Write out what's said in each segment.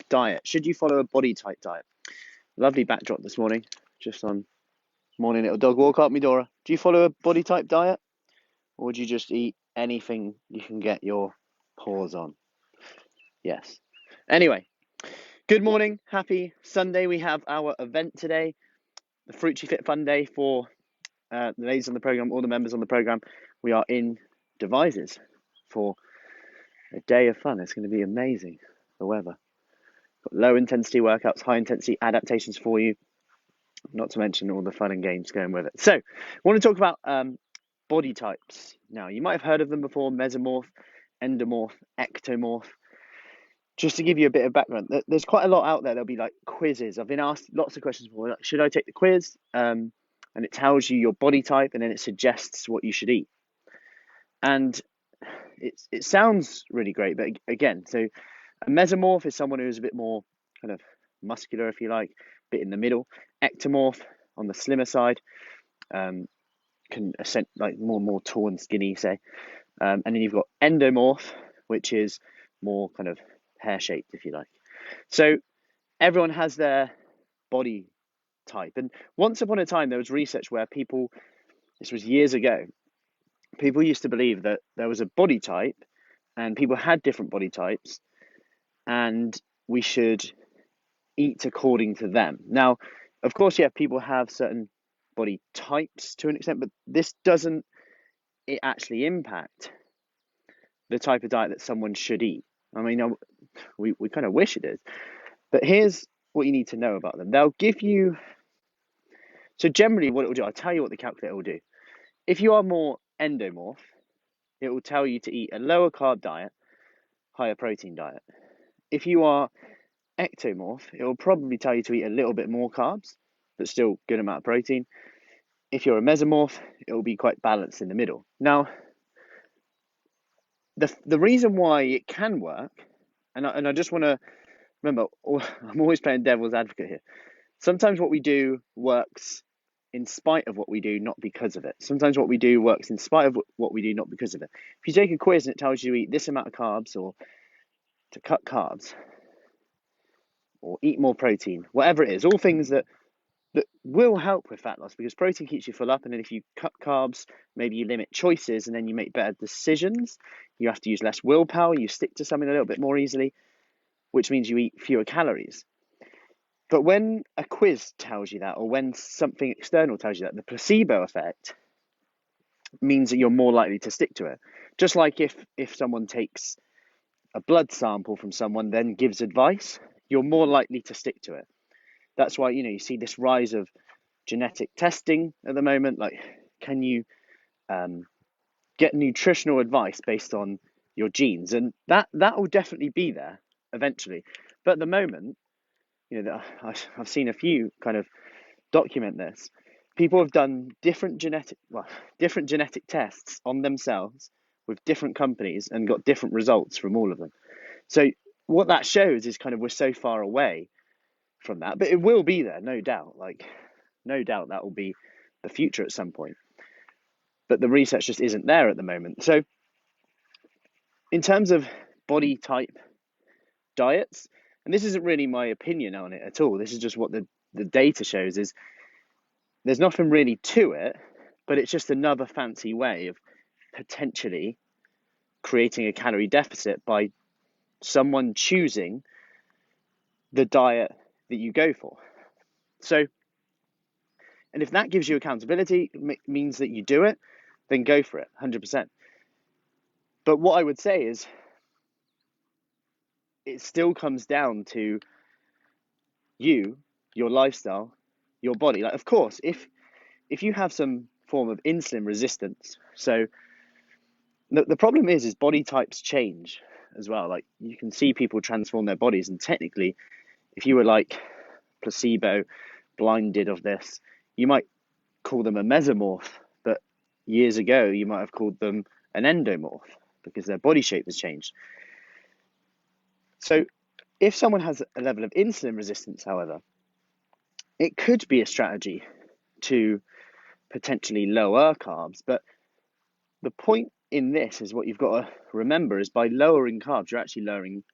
diet. Should you follow a body type diet? Lovely backdrop this morning, just on morning little dog walk up, Midora. Do you follow a body type diet, or would you just eat anything you can get your paws on? Yes. Anyway, good morning. Happy Sunday. We have our event today, the Fruci Fit Fun Day for the ladies on the program, all the members on the program. We are in Devizes for a day of fun. It's going to be amazing, the weather. Got low intensity workouts, high intensity adaptations for you, not to mention all the fun and games going with it. So, I want to talk about body types. Now, you might have heard of them before: mesomorph, endomorph, ectomorph. Just to give you a bit of background, there's quite a lot out there. There'll be like quizzes. I've been asked lots of questions before, like, should I take the quiz? And it tells you your body type, and then it suggests what you should eat. And it sounds really great, but again, so a mesomorph is someone who's a bit more kind of muscular, if you like, a bit in the middle. Ectomorph on the slimmer side, can ascend like more tall and skinny, say. And then you've got endomorph, which is more kind of hair-shaped, if you like. So everyone has their body type. And once upon a time, there was research where people, this was years ago, people used to believe that there was a body type and people had different body types and we should eat according to them. Now, of course, yeah, people have certain body types to an extent, but this doesn't actually impact the type of diet that someone should eat. I mean, we kind of wish it is, but here's what you need to know about them. They'll give you, so generally what it will do, I'll tell you what the calculator will do. If you are more endomorph, it will tell you to eat a lower carb diet, higher protein diet. If you are ectomorph, it will probably tell you to eat a little bit more carbs, but still good amount of protein. If you're a mesomorph, it will be quite balanced in the middle. Now, the reason why it can work, and I just want to remember, I'm always playing devil's advocate here. Sometimes what we do works in spite of what we do, not because of it. Sometimes what we do works in spite of what we do, not because of it. If you take a quiz and it tells you to eat this amount of carbs or to cut carbs or eat more protein, whatever it is, all things that will help with fat loss, because protein keeps you full up, and then if you cut carbs, maybe you limit choices and then you make better decisions. You have to use less willpower, you stick to something a little bit more easily, which means you eat fewer calories. But when a quiz tells you that, or when something external tells you that, the placebo effect means that you're more likely to stick to it. Just like if someone takes a blood sample from someone, then gives advice, you're more likely to stick to it. That's why, you see this rise of genetic testing at the moment. Like, can you get nutritional advice based on your genes? And that will definitely be there eventually. But at the moment, I've seen a few kind of document this. People have done different genetic tests on themselves with different companies and got different results from all of them. So what that shows is kind of we're so far away from that, but it will be there, no doubt. Like, no doubt that will be the future at some point. But the research just isn't there at the moment. So in terms of body type diets, and this isn't really my opinion on it at all, this is just what the data shows, is there's nothing really to it, but it's just another fancy way of potentially creating a calorie deficit by someone choosing the diet that you go for. So, and if that gives you accountability, means that you do it, then go for it, 100%. But what I would say is, it still comes down to you, your lifestyle, your body. Like, of course, if you have some form of insulin resistance, so the problem is body types change as well. Like, you can see people transform their bodies, and technically, if you were like placebo blinded of this, you might call them a mesomorph, but years ago you might have called them an endomorph because their body shape has changed. So if someone has a level of insulin resistance, however, it could be a strategy to potentially lower carbs. But the point in this is, what you've got to remember is, by lowering carbs, you're actually lowering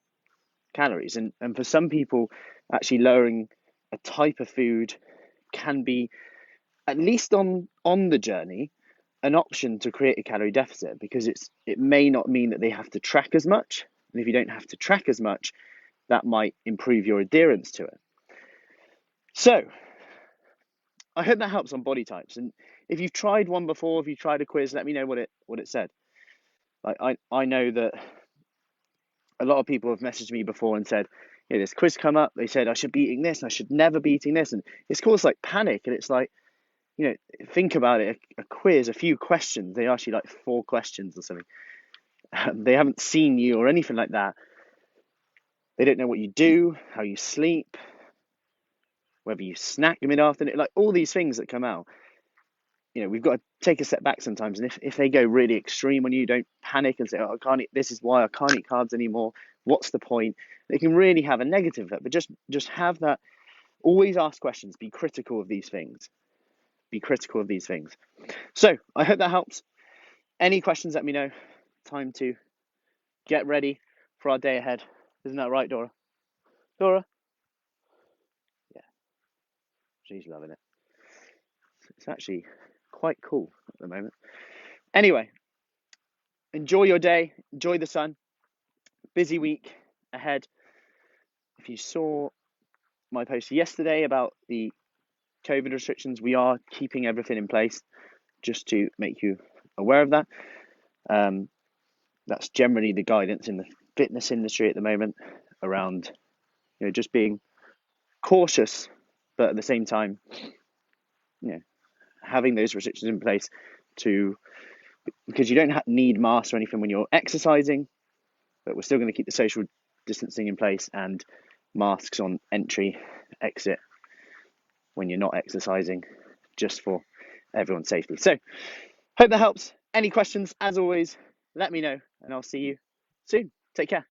calories. And for some people, actually lowering a type of food can be, at least on the journey, an option to create a calorie deficit, because it may not mean that they have to track as much. And if you don't have to track as much, that might improve your adherence to it. So I hope that helps on body types. And if you've tried one before, if you tried a quiz, let me know what it said. Like I know that a lot of people have messaged me before and said, yeah, this quiz come up. They said I should be eating this, and I should never be eating this, and it's caused like panic. And it's like, think about it. A quiz, a few questions. They ask you like 4 questions or something. They haven't seen you or anything like that. They don't know what you do, how you sleep, whether you snack mid-afternoon, like all these things that come out. We've got to take a step back sometimes. And if they go really extreme on you, don't panic and say, oh, I can't eat, this is why I can't eat carbs anymore. What's the point? They can really have a negative effect, but just have that. Always ask questions. Be critical of these things. Be critical of these things. So I hope that helps. Any questions, let me know. Time to get ready for our day ahead. Isn't that right, Dora? Dora? Yeah, she's loving it. It's actually quite cool at the moment. Anyway, enjoy your day. Enjoy the sun. Busy week ahead. If you saw my post yesterday about the COVID restrictions, we are keeping everything in place, just to make you aware of that. That's generally the guidance in the fitness industry at the moment, around just being cautious, but at the same time having those restrictions in place because you don't need masks or anything when you're exercising, but we're still going to keep the social distancing in place and masks on entry, exit when you're not exercising, just for everyone's safety. So hope that helps. Any questions, as always, let me know, and I'll see you soon. Take care.